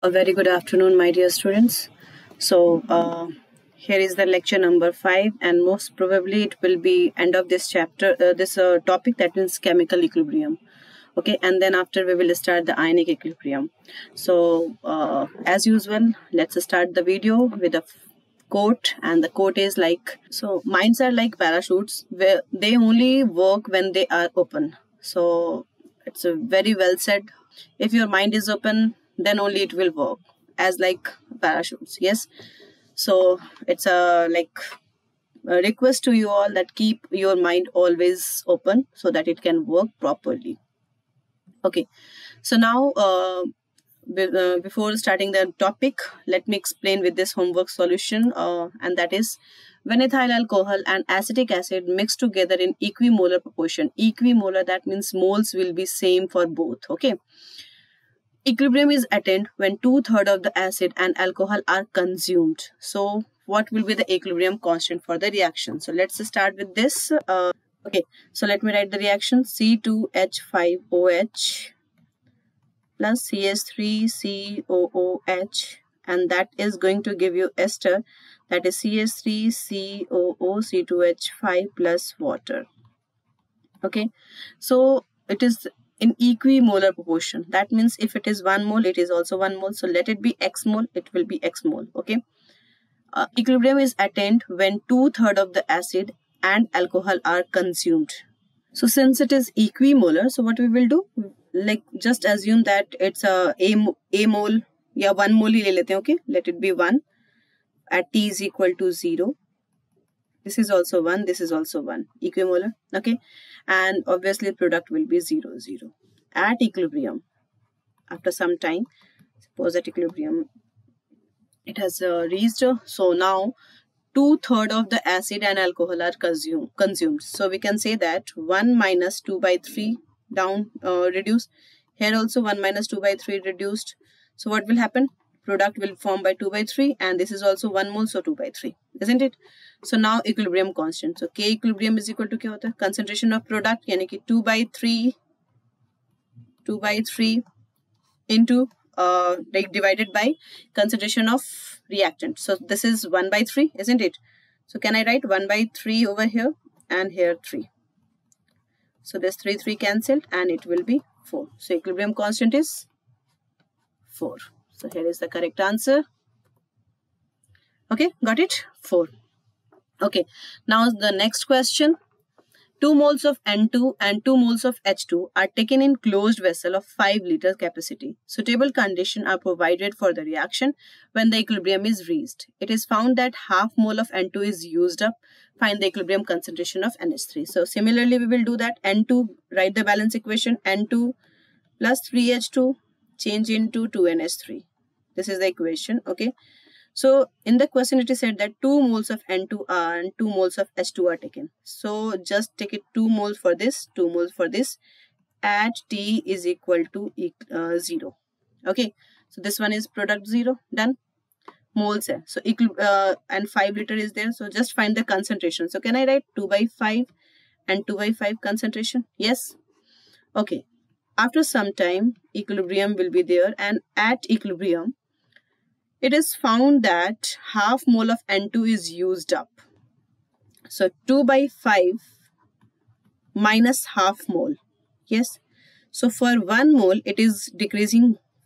A very good afternoon, my dear students. Here is the lecture number 5, and most probably it will be end of this chapter, this topic, that means chemical equilibrium. Okay, and then after we will start the ionic equilibrium. As usual, let's start the video with a quote, and the quote is like, so minds are like parachutes, where they only work when they are open. So it's a very well said. If your mind is open, then only it will work as like parachutes. Yes, so it's a request to you all that keep your mind always open so that it can work properly. Okay, so now before starting the topic, let me explain with this homework solution, and that is, when ethyl alcohol and acetic acid mix together in equimolar proportion. Equimolar, that means moles will be same for both. Okay, equilibrium is attained when 2/3 of the acid and alcohol are consumed. So what will be the equilibrium constant for the reaction? So let's start with this. Okay, so let me write the reaction. C2H5OH plus CH3COOH, and that is going to give you ester, that is CH3COOC2H5 plus water. Okay, so it is in equimolar proportion. That means if it is 1 mole, it is also 1 mole. So let it be x mole, it will be x mole. Okay, equilibrium is attained when 2/3 of the acid and alcohol are consumed. So since it is equimolar, so what we will do, like just assume that it's a mole, yeah, 1 mole hi le lete hain. Okay, let it be 1 at T is equal to 0. This is also 1, this is also 1, equimolar. Okay, and obviously product will be 0, 0. At equilibrium, after some time, suppose at equilibrium it has reached, so now 2/3 of the acid and alcohol are consumed. So we can say that 1 minus 2/3 down, reduced. Here also 1 minus 2/3 reduced. So what will happen? Product will form by 2/3, and this is also 1 mole, so 2/3, isn't it? So now equilibrium constant. So K equilibrium is equal to क्या होता है? Concentration of product, यानी कि 2/3 into divided by concentration of reactant. So this is 1/3, isn't it? So can I write 1/3 over here, and here 3. So this 3 cancelled, and it will be 4. So equilibrium constant is 4. So here is the correct answer. Okay, got it? 4. Okay, now the next question. 2 moles of N2 and 2 moles of H2 are taken in closed vessel of 5 liter capacity. Suitable conditions are provided for the reaction when the equilibrium is reached. It is found that half mole of N2 is used up. Find the equilibrium concentration of NH3. So similarly, we will do that. N2, write the balance equation. N2 plus 3H2 change into 2NH3. This is the equation. Okay. So in the question it is said that 2 moles of N2 and 2 moles of H2 are taken. So just take it 2 moles for this, 2 moles for this, at T is equal to 0. Okay, so this one is product 0, done. Moles hai. So and 5 liter is there, so just find the concentration. So can I write 2/5 and 2/5 concentration? Yes. Okay, after some time equilibrium will be there, and at equilibrium it is found that half mole of N2 is used up. So 2/5 minus half mole. Yes. So for 1 mole, it is decreasing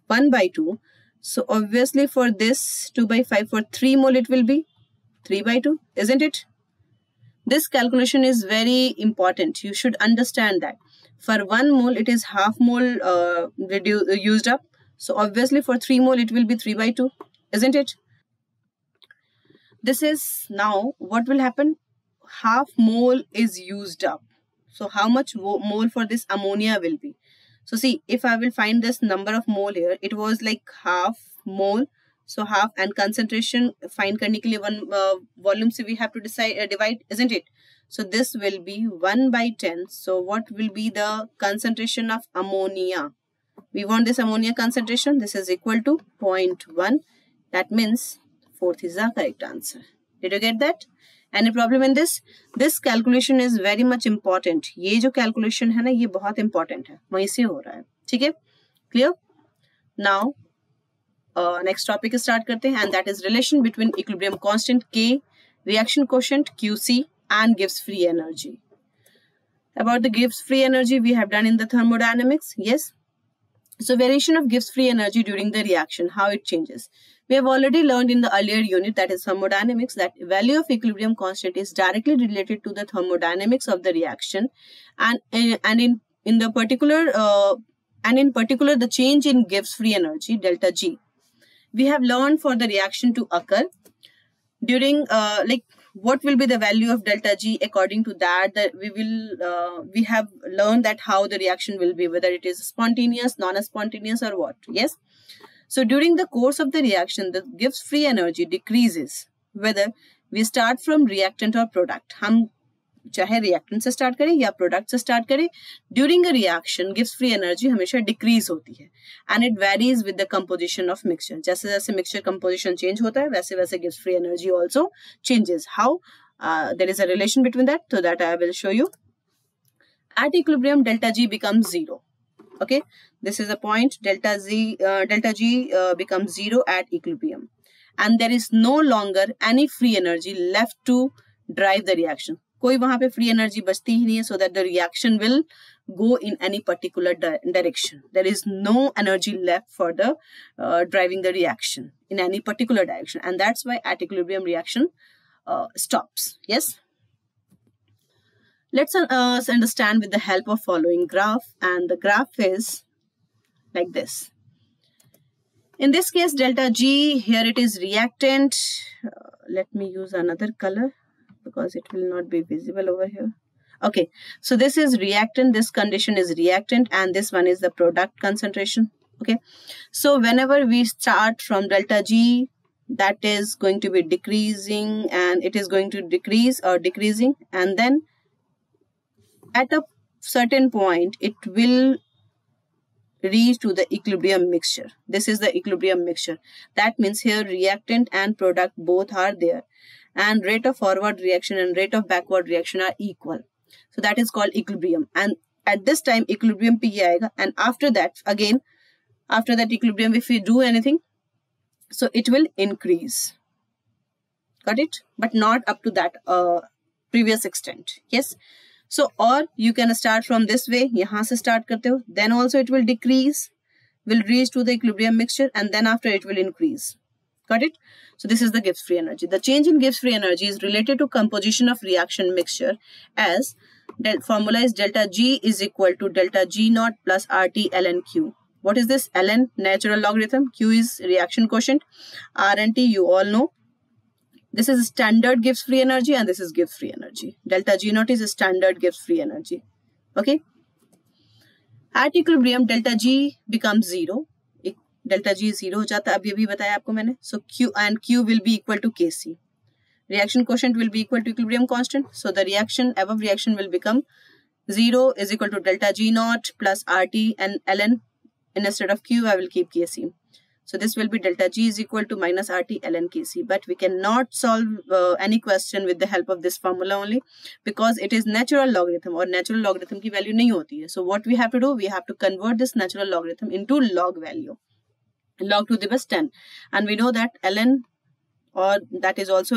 1/2. So obviously for this 2/5, for 3 mole, it will be 3/2, isn't it? This calculation is very important. You should understand that. For 1 mole, it is half mole used up. So obviously for 3 mole, it will be 3/2. Isn't it? This is now what will happen. Half mole is used up. So how much mole for this ammonia will be? So see, if I will find this number of mole here, it was like half mole. So half, and concentration find करने के लिए one volume से we have to divide, isn't it? So this will be 1/10. So what will be the concentration of ammonia? We want this ammonia concentration. This is equal to 0.1. That means 4th is the correct answer. Did you get that? Any problem in this? This calculation is very much important. ये जो calculation है ना, ये बहुत important है. वहीं से हो रहा है. ठीक है? Clear? Now next topic start करते हैं, and that is relation between equilibrium constant K, reaction quotient QC, and Gibbs free energy. About the Gibbs free energy we have done in the thermodynamics. Yes. So variation of Gibbs free energy during the reaction, how it changes. We have already learned in the earlier unit, that is thermodynamics, that value of equilibrium constant is directly related to the thermodynamics of the reaction, and in particular the change in Gibbs free energy delta G. We have learned for the reaction to occur during what will be the value of delta G. According to that, we have learned that how the reaction will be, whether it is spontaneous, non-spontaneous, or what. Yes. So during the course of the reaction, the Gibbs free energy decreases whether we start from reactant or product. हम चाहे reactant से start करें या product से start करें, during a reaction Gibbs free energy हमेशा decrease होती है, and it varies with the composition of mixture. जैसे जैसे mixture composition change होता है, वैसे वैसे Gibbs free energy also changes. How? There is a relation between that, so that I will show you. At equilibrium, delta G becomes 0. Okay, this is a point. Delta G becomes 0 at equilibrium, and there is no longer any free energy left to drive the reaction. कोई वहाँ पे free energy बचती ही नहीं है, so that the reaction will go in any particular direction. There is no energy left for the driving the reaction in any particular direction, and that's why at equilibrium reaction stops. Yes. Let's understand with the help of following graph, and the graph is like this. In this case, delta G, here it is reactant. Let me use another color because it will not be visible over here. Okay, so this is reactant, this condition is reactant, and this one is the product concentration. Okay, so whenever we start from delta G, that is going to be decreasing, and it is going to decrease or decreasing, and then at a certain point it will reach to the equilibrium mixture. This is the equilibrium mixture. That means here reactant and product both are there, and rate of forward reaction and rate of backward reaction are equal. So that is called equilibrium, and at this time equilibrium पे ये आएगा, and after that again, after that equilibrium, if we do anything, so it will increase. Got it? But not up to that previous extent. Yes. So, or you can start from this way, यहाँ से start करते हो, then also it will decrease, will reach to the equilibrium mixture, and then after it will increase. Got it? So this is the Gibbs free energy. The change in Gibbs free energy is related to composition of reaction mixture, as formula is delta G is equal to delta G naught plus RT ln Q. What is this? ln, natural logarithm, Q is reaction quotient, R and T you all know. This is standard Gibbs free energy, and this is Gibbs free energy. Delta G naught is a standard Gibbs free energy. Okay. At equilibrium, delta G becomes 0. Delta G 0 हो जाता है, अभी अभी बताया आपको मैंने. So Q and Q will be equal to Kc. Reaction quotient will be equal to equilibrium constant. So the above reaction will become 0 is equal to delta G naught plus RT and ln. Instead of Q, I will keep Kc. So this will be delta G is equal to minus RT ln Kc. But we cannot solve any question with the help of this formula only, because it is natural logarithm, or natural logarithm की value नहीं होती है. So what we have to do, we have to convert this natural logarithm into log value, log to the base 10. And we know that ln, or that is also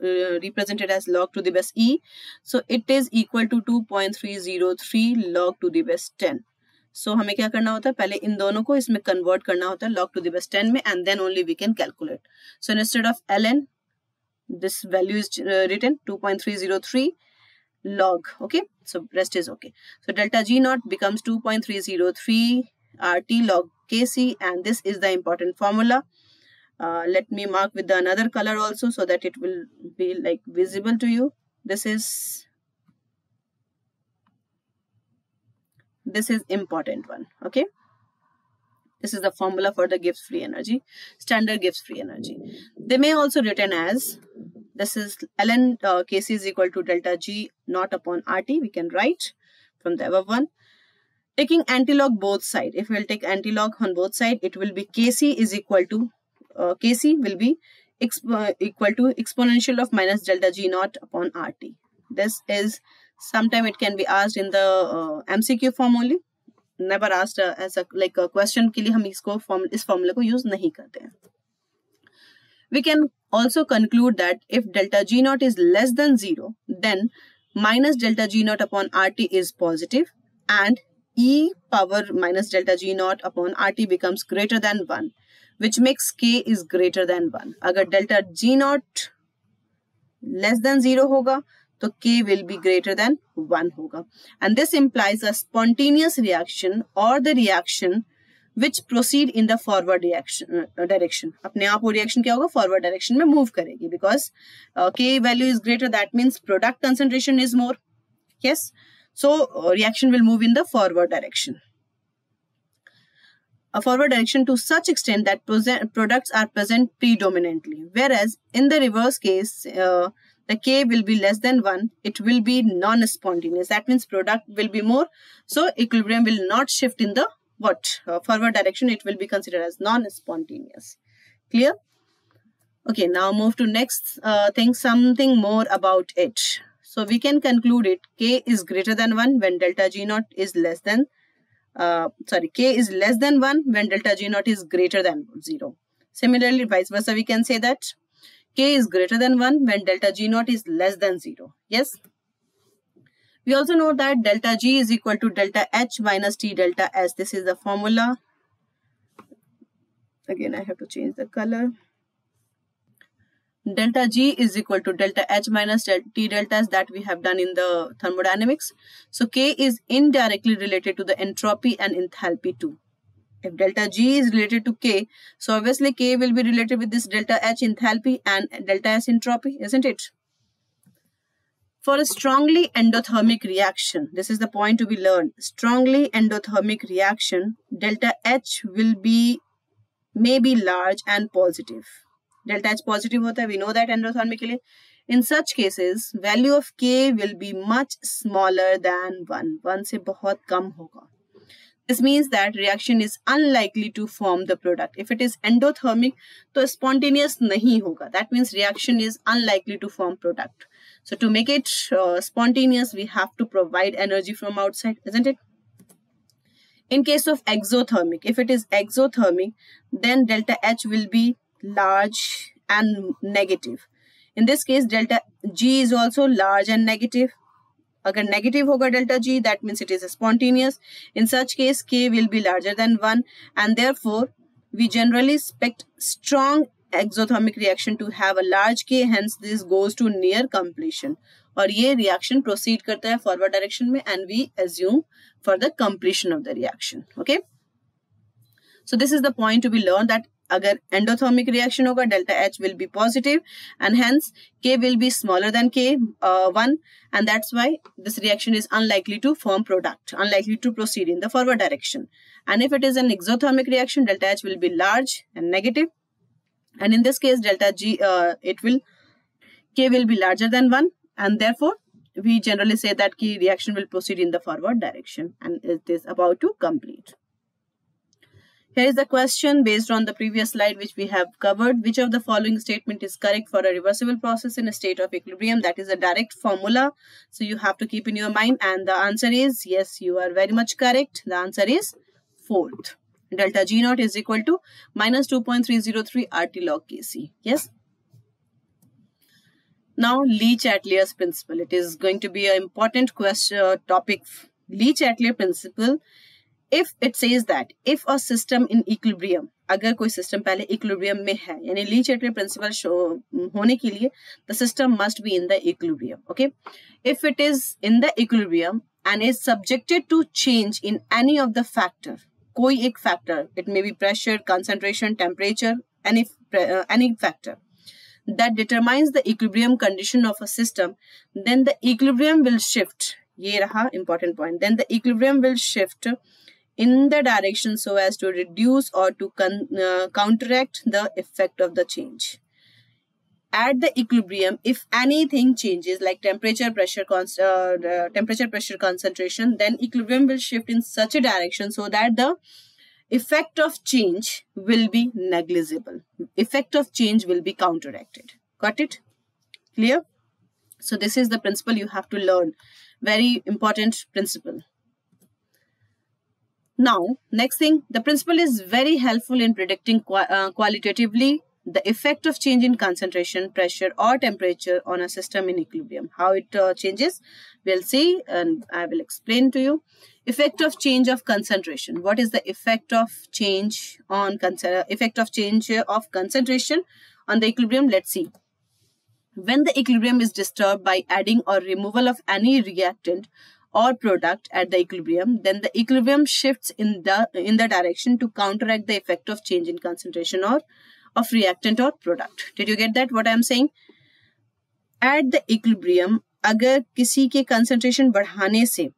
represented as log to the base e. So it is equal to 2.303 log to the base 10. So हमें क्या करना होता है, पहले इन दोनों को इसमें convert करना होता है log to the base 10 में, and then only we can calculate. So instead of ln, this value is written 2.303 log. Okay, so rest is okay. So delta G naught becomes 2.303 RT log Kc, and this is the important formula. Let me mark with another color also, so that it will be like visible to you. This is important one. Okay, this is the formula for the Gibbs free energy, standard Gibbs free energy. They may also written as, this is ln Kc is equal to delta G naught upon RT. We can write from the above one. Taking antilog both side, if we will take antilog on both side, it will be Kc is equal to Kc will be equal to exponential of minus delta G naught upon RT. This is, sometime it can be asked in the MCQ form only. never asked as a like a question के लिए हम इस formula को use नहीं करते हैं. We can also conclude that if delta G naught is less than 0, then minus delta G naught upon RT is positive and E power minus delta G naught upon RT becomes greater than 1, which makes K is greater than 1. अगर delta G naught less than 0 होगा, तो K will be greater than 1 होगा. And this implies a spontaneous reaction or the reaction which proceed in the forward direction. अपने आप वो reaction क्या होगा? Forward direction में move करेगी. Because K value is greater, that means product concentration is more. Yes. So reaction will move in the forward direction. A forward direction to such extent that products are present predominantly. Whereas in the reverse case, the K will be less than 1. It will be non-spontaneous. That means product will be more. So equilibrium will not shift in the forward direction. It will be considered as non-spontaneous. Clear? Okay, now move to next thing, something more about it. So we can conclude it. K is greater than 1 when delta G naught is less than K is less than 1 when delta G naught is greater than 0. Similarly, vice versa, we can say that K is greater than 1 when delta G naught is less than 0. Yes. We also know that delta G is equal to delta H minus T delta S. This is the formula. Again, I have to change the color. Delta G is equal to delta H minus T delta S that we have done in the thermodynamics. So K is indirectly related to the entropy and enthalpy too. If delta G is related to K, so obviously K will be related with this delta H enthalpy and delta S entropy, isn't it? For a strongly endothermic reaction, this is the point to be learned. Strongly endothermic reaction, delta H may be large and positive. Delta H positive hota hai, we know that endothermically. In such cases, value of K will be much smaller than 1. 1 se bahut kam hoga. This means that reaction is unlikely to form the product. If it is endothermic, तो spontaneous नहीं होगा. That means reaction is unlikely to form product. So to make it spontaneous, we have to provide energy from outside, isn't it? In case of exothermic, if it is exothermic, then delta H will be large and negative. In this case, delta G is also large and negative. अगर negative होगा delta G, that means it is spontaneous. In such case, K will be larger than 1 and therefore, we generally expect strong exothermic reaction to have a large K, hence this goes to near completion. और ये reaction proceed करता है forward direction में and we assume for the completion of the reaction. Okay. So this is the point to be learned that अगर endothermic reaction होगा, delta H will be positive and hence K will be smaller than K1 and that's why this reaction is unlikely to form product, unlikely to proceed in the forward direction. And if it is an exothermic reaction, delta H will be large and negative. And in this case, delta G, K will be larger than 1 and therefore we generally say that K reaction will proceed in the forward direction and it is about to complete. Here is the question based on the previous slide which we have covered. Which of the following statement is correct for a reversible process in a state of equilibrium? That is a direct formula. So you have to keep in your mind and the answer is yes, you are very much correct. The answer is fourth. Delta G naught is equal to minus 2.303 RT log Kc. Yes. Now Le-Chatelier's principle. It is going to be an important topic. Le-Chatelier principle. If it says that if a system in equilibrium, अगर कोई system पहले equilibrium में है, यानी Le-Chatelier principle होने के लिए the system must be in the equilibrium. Okay, if it is in the equilibrium and is subjected to change in any of the factor, कोई एक factor, it may be pressure, concentration, temperature, any factor that determines the equilibrium condition of a system, then the equilibrium will shift. ये रहा important point. Then the equilibrium will shift in the direction so as to reduce or to counteract the effect of the change. At the equilibrium, if anything changes like temperature, pressure, concentration, then equilibrium will shift in such a direction so that the effect of change will be negligible. Effect of change will be counteracted. Got it? Clear? So this is the principle you have to learn. Very important principle. Now, next thing, the principle is very helpful in predicting qualitatively the effect of change in concentration, pressure or temperature on a system in equilibrium. How it changes, we'll see, and I will explain to you. Effect of change of concentration. What is the effect of change on concentration on the equilibrium? Let's see. When the equilibrium is disturbed by adding or removal of any reactant or product at the equilibrium, then the equilibrium shifts in the direction to counteract the effect of change in concentration or of reactant or product. Did you get that? What I am saying? At the equilibrium, अगर किसी के concentration बढ़ाने से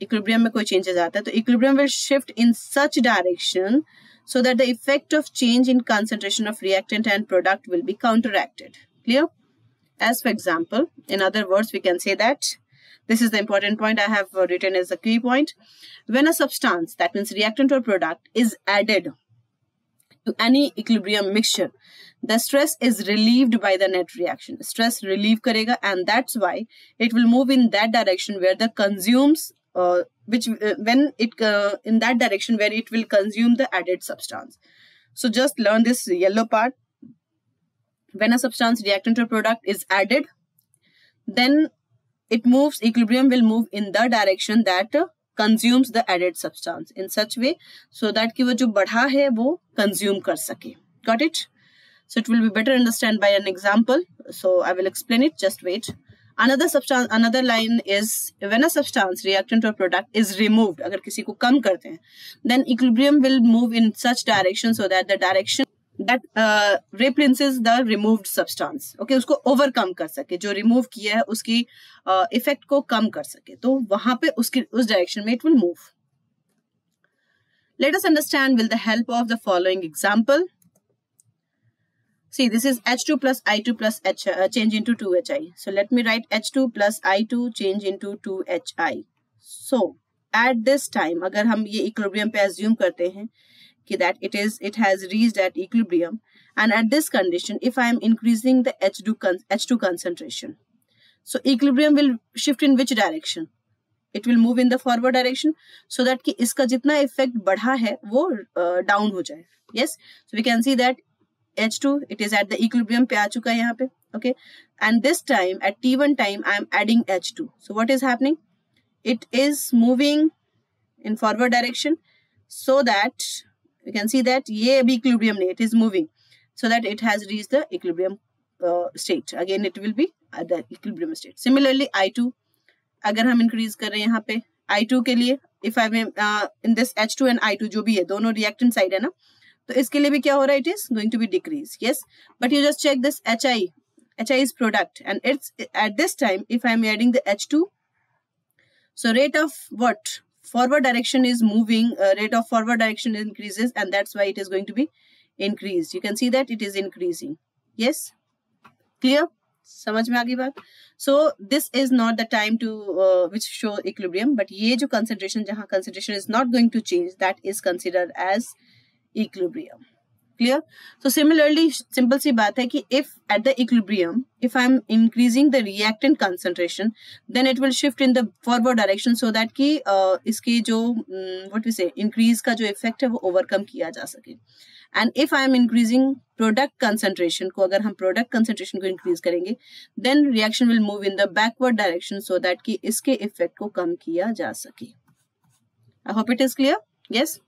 equilibrium में कोई changes आता है, तो equilibrium will shift in such direction so that the effect of change in concentration of reactant and product will be counteracted. Clear? As for example, in other words, we can say that this is the important point I have written as a key point. When a substance, that means reactant or product, is added to any equilibrium mixture, the stress is relieved by the net reaction. Stress relieve karega, and that's why it will move in that direction where the consumes in that direction where it will consume the added substance. So just learn this yellow part. When a substance, reactant or product is added, then equilibrium will move in the direction that consumes the added substance in such way so that कि वो जो बढ़ा है वो consume कर सके. Got it? So it will be better understand by an example. So I will explain it. Just wait. Another line is when a substance, reactant or product is removed, अगर किसी को कम करते हैं, then equilibrium will move in such direction so that the direction that replaces the removed substance. Okay, उसको overcome कर सके, जो remove किया है उसकी effect को कम कर सके, तो वहाँ पे उस direction में it will move. Let us understand with the help of the following example. See, this is H2 plus I2 plus H change into 2HI. So let me write H2 plus I2 change into 2HI. So at this time, अगर हम ये equilibrium पे assume करते हैं कि that it has reached at equilibrium, and at this condition, if I am increasing the H2 concentration, so equilibrium will shift in which direction? It will move in the forward direction so that कि इसका जितना effect बढ़ा है वो down हो जाए. Yes, so we can see that H2, it is at the equilibrium पे आ चुका है यहाँ पे. Okay, and this time at T1 time I am adding H2. So what is happening? It is moving in forward direction so that you can see that ये अभी equilibrium नहीं, it is moving so that it has reached the equilibrium state. Again it will be at the equilibrium state. Similarly I2, अगर हम increase कर रहे हैं यहाँ पे I2 के लिए, if I am in this H2 and I2 जो भी है दोनों reactant side है ना, तो इसके लिए भी क्या हो रहा है? It is going to be decrease. Yes, but you just check this HI is product, and it's at this time if I am adding the H2, so rate of what? Forward direction is moving, rate of forward direction increases, and that's why it is going to be increased. You can see that it is increasing. Yes, clear? समझ में आ गई बात? So this is not the time to which show equilibrium, but ये जो concentration जहाँ concentration is not going to change, that is considered as equilibrium. Clear? So similarly, simple सी बात है कि if at the equilibrium, if I am increasing the reactant concentration, then it will shift in the forward direction so that कि इसकी जो what we say increase का जो effect है वो overcome किया जा सके. And if I am increasing product concentration को, अगर हम product concentration को increase करेंगे, then reaction will move in the backward direction so that कि इसके effect को कम किया जा सके. I hope it is clear. Yes.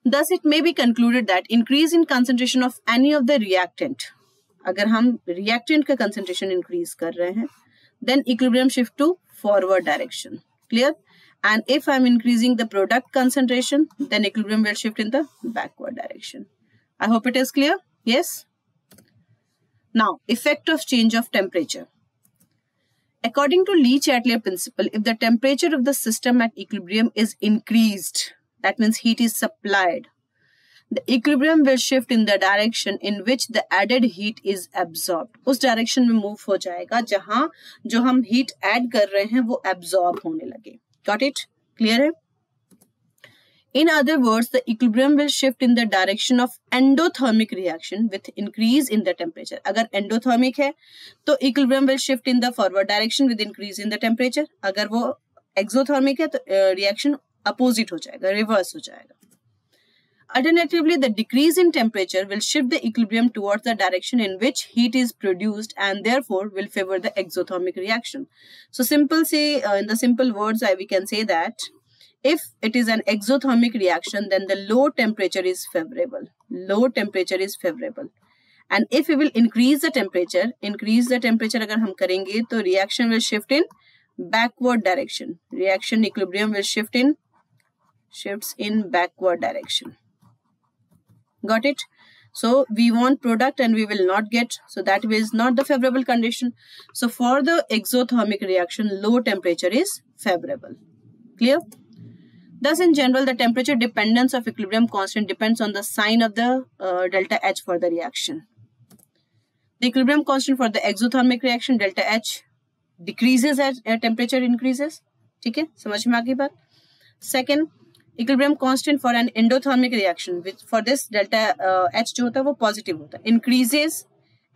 Thus, it may be concluded that increase in concentration of any of the reactant, अगर हम reactant का concentration increase कर रहे हैं, then equilibrium shift to forward direction. Clear? And if I am increasing the product concentration, then equilibrium will shift in the backward direction. I hope it is clear. Yes? Now, effect of change of temperature. According to Le-Chatelier principle, if the temperature of the system at equilibrium is increased, that means heat is supplied, the equilibrium will shift in the direction in which the added heat is absorbed. उस direction में move हो जाएगा जहाँ जो हम heat add कर रहे हैं वो absorb होने लगे. Got it? Clear है? In other words, the equilibrium will shift in the direction of endothermic reaction with increase in the temperature. अगर endothermic है तो equilibrium will shift in the forward direction with increase in the temperature. अगर वो exothermic है तो reaction opposite हो जाएगा, reverse हो जाएगा. Alternatively, the decrease in temperature will shift the equilibrium towards the direction in which heat is produced and therefore will favor the exothermic reaction. So simple say, in the simple words, we can say that if it is an exothermic reaction, then the low temperature is favorable. Low temperature is favorable. And if we will increase the temperature अगर हम करेंगे तो reaction will shift in backward direction. Reaction equilibrium will shifts in backward direction. Got it? So we want product and we will not get, so that is not the favorable condition. So for the exothermic reaction, low temperature is favorable. Clear? Thus in general, the temperature dependence of equilibrium constant depends on the sign of the delta H for the reaction. The equilibrium constant for the exothermic reaction, delta H, decreases as temperature increases. ठीक है, समझ में आ गई बात? Second, equilibrium constant for an endothermic reaction, which for this delta H जो होता है वो positive होता है, increases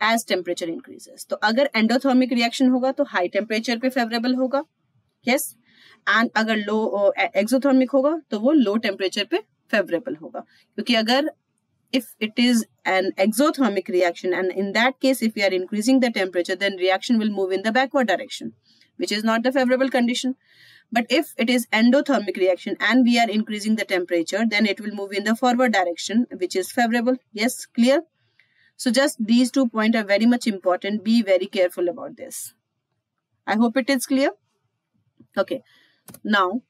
as temperature increases. तो अगर endothermic reaction होगा तो high temperature पे favorable होगा, yes, and अगर low exothermic होगा तो वो low temperature पे favorable होगा. क्योंकि अगर if it is an exothermic reaction and in that case if we are increasing the temperature, then reaction will move in the backward direction, which is not the favorable condition. But if it is endothermic reaction and we are increasing the temperature, then it will move in the forward direction, which is favorable. Yes, clear? So just these 2 points are very much important. Be very careful about this. I hope it is clear. Okay. Now,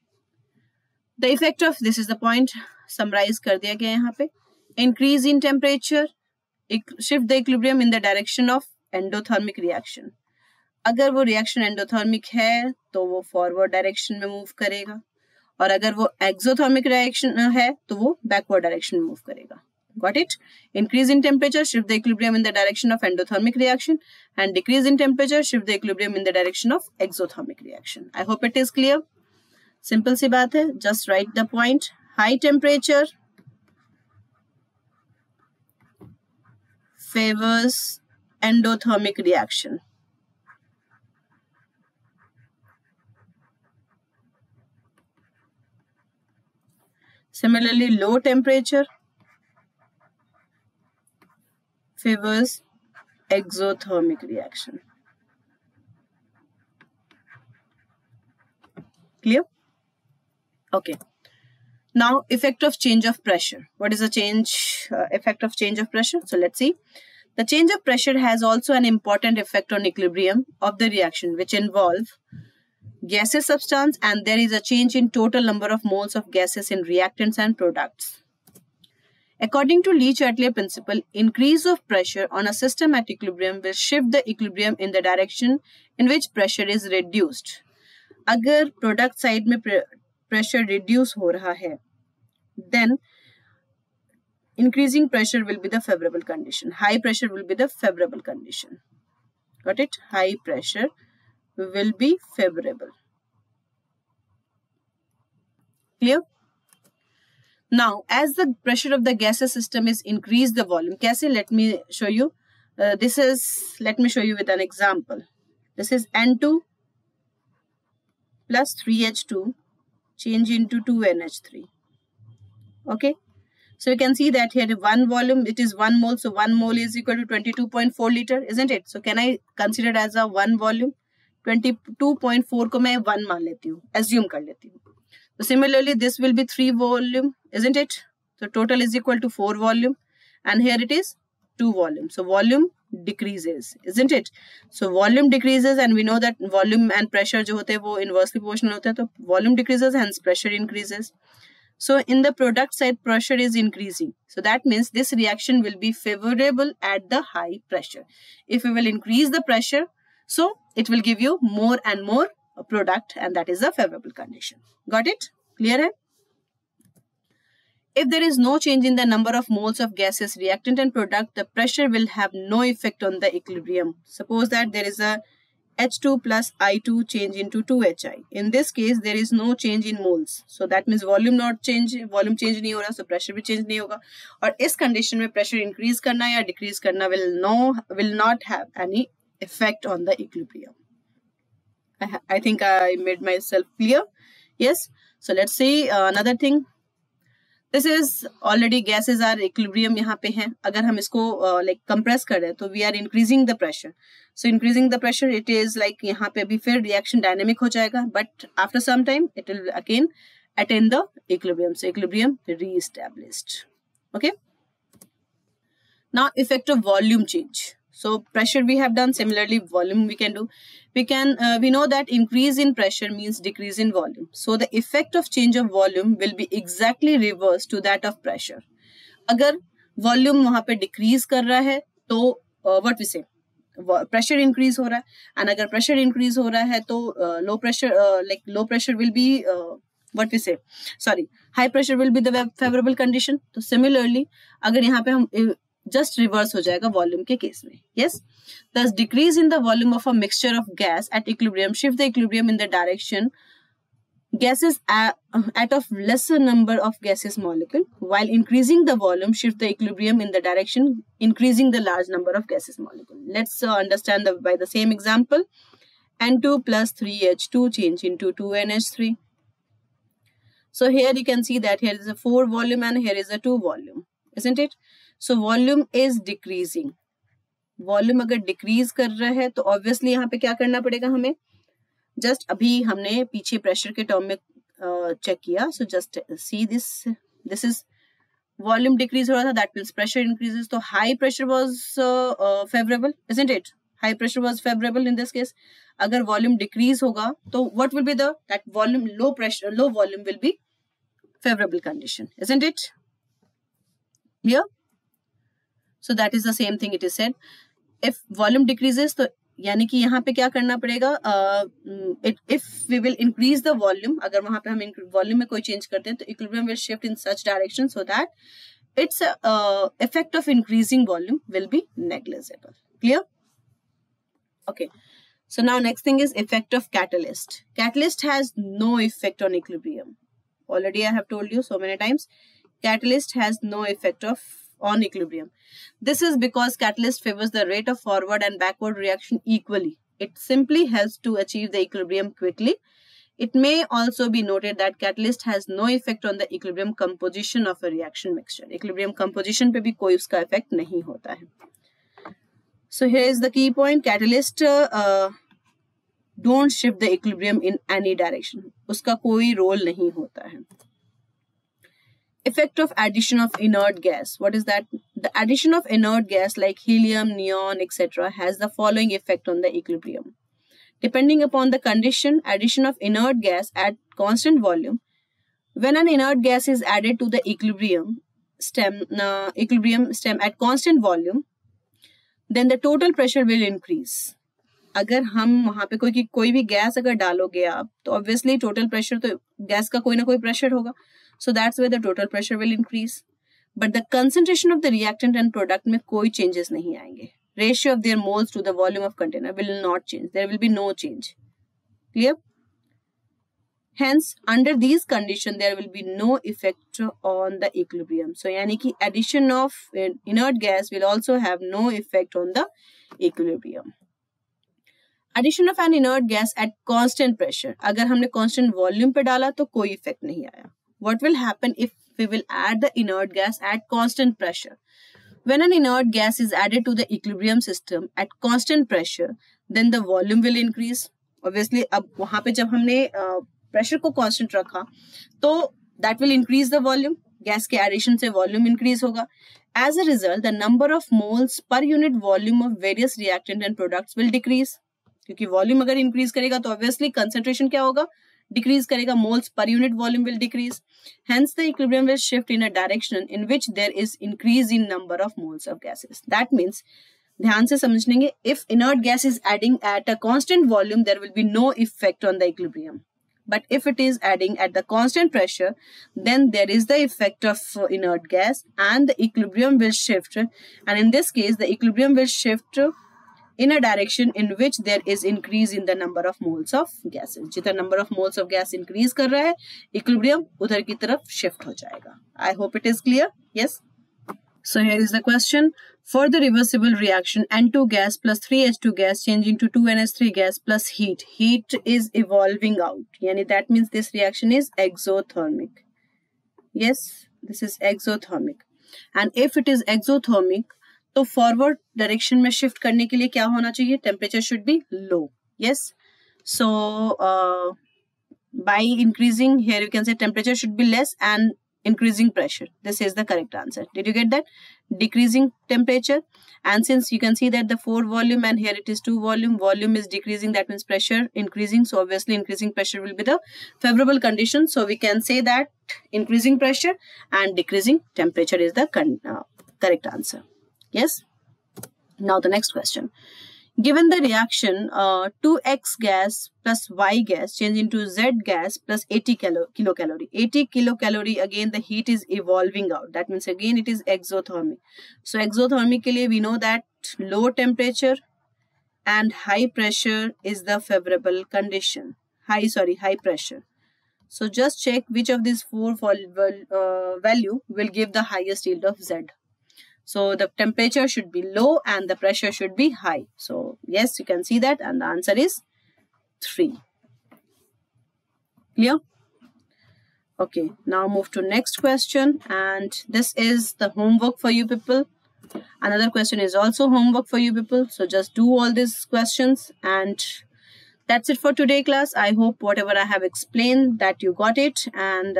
the effect of, this is the point, summarize कर दिया गया यहाँ पे. Increase in temperature, shift the equilibrium in the direction of endothermic reaction. अगर वो reaction endothermic है तो वो फॉरवर्ड डायरेक्शन में मूव करेगा, और अगर वो एक्सोथर्मिक रिएक्शन है तो वो बैकवर्ड डायरेक्शन में मूव करेगा. Got it? Increase in temperature, shift the equilibrium in the direction of endothermic reaction, and decrease in temperature, shift the equilibrium in the direction of exothermic reaction. I hope it is clear. Simple सी बात है. Just write the point. High temperature favors endothermic reaction. Similarly, low temperature favors exothermic reaction. Clear? Okay. Now, effect of change of pressure. What is the effect of change of pressure? So let's see. The change of pressure has also an important effect on equilibrium of the reaction, which involve gaseous substance, and there is a change in total number of moles of gases in reactants and products. According to Le-Chatelier principle, increase of pressure on a system at equilibrium will shift the equilibrium in the direction in which pressure is reduced. अगर product side में pressure reduce हो रहा है, then increasing pressure will be the favorable condition. High pressure will be the favorable condition. Got it? High pressure will be favorable. Clear? Now, as the pressure of the gaseous system is increased the volume. कैसे? Let me show you. Let me show you with an example. This is N2 plus 3H2 change into 2NH3. Okay. So you can see that here one volume, it is 1 mole. So 1 mole is equal to 22.4 liter, isn't it? So can I consider it as a 1 volume? 22.4 को मैं 1 मान लेती हूँ, assume कर लेती हूँ. So similarly, this will be 3 volume, isn't it? So total is equal to 4 volume, and here it is 2 volume. So volume decreases, isn't it? So volume decreases, and we know that volume and pressure जो होते हैं वो inversely proportional होते हैं, तो volume decreases, hence pressure increases. So in the product side, pressure is increasing. So that means this reaction will be favorable at the high pressure. If we will increase the pressure, so it will give you more and more product, and that is a favorable condition. Got it? Clear hai? If there is no change in the number of moles of gases, reactant and product, the pressure will have no effect on the equilibrium. Suppose that there is a H2 plus I2 change into 2HI. In this case, there is no change in moles. So that means volume change नहीं हो रहा, so pressure भी change नहीं होगा. और इस condition में pressure increase करना या decrease करना will not have any effect on the equilibrium. I think I made myself clear. Yes. So let's see another thing. This is already gases are equilibrium यहाँ पे हैं. अगर हम इसको like compress कर रहे हैं तो we are increasing the pressure. So increasing the pressure, it is like यहाँ पे अभी फिर reaction dynamic हो जाएगा, but after some time it will again attain the equilibrium. So equilibrium re-established. Okay. Now effect of volume change. So pressure we have done, similarly volume we can do. We know that increase in pressure means decrease in volume. So the effect of change of volume will be exactly reverse to that of pressure. अगर volume वहाँ पे decrease कर रहा है तो what we say, pressure increase हो रहा है, and अगर pressure increase हो रहा है तो low pressure will be what we say, sorry, high pressure will be the favorable condition. तो similarly अगर यहाँ पे हम just reverse हो जाएगा volume के case में. Yes. Thus decrease in the volume of a mixture of gas at equilibrium shift the equilibrium in the direction gases at of lesser number of gaseous molecule, while increasing the volume shift the equilibrium in the direction increasing the large number of gaseous molecule. Let's understand by the same example. N2 plus 3H2 change into 2NH3. So here you can see that here is a 4 volume and here is a 2 volume, isn't it? So volume is decreasing. Volume अगर decrease कर रहा है तो obviously यहाँ पे क्या करना पड़ेगा हमें. जस्ट अभी हमने पीछे प्रेशर के टर्म में चेक किया. So just see this is volume decrease हो रहा था, दैट मींस प्रेशर इंक्रीजेस. तो high pressure was favourable, isn't it? High pressure was favourable in this case. अगर वॉल्यूम डिक्रीज होगा तो what will be that volume low volume will be favourable condition, isn't it? Clear? So that is the same thing it is said. If volume decreases, तो यानी कि यहाँ पे क्या करना पड़ेगा? If we will increase the volume, अगर वहाँ पे हम volume में कोई change करते हैं तो equilibrium will shift in such direction so that its effect of increasing volume will be negligible. Clear? Okay. So now next thing is effect of catalyst. Catalyst has no effect on equilibrium. Already I have told you so many times. Catalyst has no effect on equilibrium. This is because catalyst favors the rate of forward and backward reaction equally. It simply helps to achieve the equilibrium quickly. It may also be noted that catalyst has no effect on the equilibrium composition of a reaction mixture. Equilibrium composition पे भी कोई उसका effect नहीं होता है. So here is the key point. Catalyst don't shift the equilibrium in any direction. उसका कोई role नहीं होता है. Effect of addition of inert gas. What is that? The addition of inert gas like helium, neon, etc. has the following effect on the equilibrium. Depending upon the condition, addition of inert gas at constant volume. When an inert gas is added to the equilibrium stem at constant volume, then the total pressure will increase. अगर हम वहाँ पे कोई भी gas अगर डालोगे आप तो obviously total pressure तो गैस का कोई ना कोई pressure होगा. So that's where the total pressure will increase. But the concentration of the reactant and product में कोई changes नहीं आएंगे. Ratio of their moles to the volume of container will not change. There will be no change. Clear? Hence, under these conditions, there will be no effect on the equilibrium. So, यानी कि addition of inert gas will also have no effect on the equilibrium. Addition of an inert gas at constant pressure. अगर हमने constant volume पे डाला तो कोई effect नहीं आया. What will happen if we will add the inert gas at constant pressure? When an inert gas is added to the equilibrium system at constant pressure, then the volume will increase. Obviously, अब वहाँ पे जब हमने pressure को constant रखा, तो that will increase the volume. Gas के addition से volume increase होगा. As a result, the number of moles per unit volume of various reactant and products will decrease. क्योंकि volume अगर increase करेगा तो obviously concentration क्या होगा? Decrease करेगा, moles per unit volume will decrease. Hence, the equilibrium will shift in a direction in which there is increase in number of moles of gases. That means, ध्यान से समझेंगे, if inert gas is adding at a constant volume, there will be no effect on the equilibrium. But if it is adding at the constant pressure, then there is the effect of inert gas and the equilibrium will shift. And in this case, the equilibrium will shift in a direction in which there is increase in the number of moles of gases. जितना number of moles of gas increase कर रहा है, equilibrium उधर की तरफ shift हो जाएगा. I hope it is clear. Yes. So here is the question. For the reversible reaction N2 gas plus 3H2 gas changing to 2NH3 gas plus heat. Heat is evolving out. Yani that means this reaction is exothermic. Yes, this is exothermic. And if it is exothermic, तो forward direction में shift करने के लिए क्या होना चाहिए? Temperature should be low. Yes. So by increasing, here you can say temperature should be less and increasing pressure. This is the correct answer. Did you get that? Decreasing temperature. And since you can see that the 4 volume and here it is 2 volume, volume is decreasing, that means pressure increasing. So obviously increasing pressure will be the favorable condition. So we can say that increasing pressure and decreasing temperature is the correct answer. Yes. Now the next question. Given the reaction 2x gas plus y gas change into z gas plus 80 kilocalorie. 80 kilocalorie, again the heat is evolving out. That means again it is exothermic. So exothermic ke liye we know that low temperature and high pressure is the favorable condition. High pressure. So just check which of these 4 value will give the highest yield of Z. So the temperature should be low and the pressure should be high. So yes, you can see that, and the answer is 3. Clear? Okay, now move to next question, and this is the homework for you people. Another question is also homework for you people. So just do all these questions, and that's it for today class. I hope whatever I have explained that you got it, and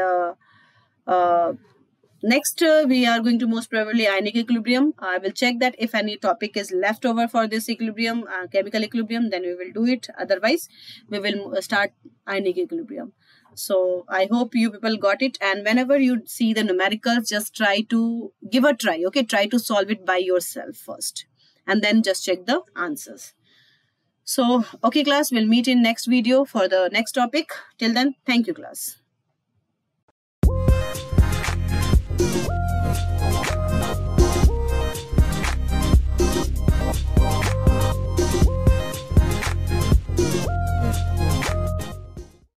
next, we are going to most probably ionic equilibrium. I will check that if any topic is left over for this equilibrium, chemical equilibrium, then we will do it. Otherwise, we will start ionic equilibrium. So I hope you people got it. And whenever you see the numericals, just try to give a try. Okay, try to solve it by yourself first, and then just check the answers. So, okay class, we'll meet in next video for the next topic. Till then, thank you class.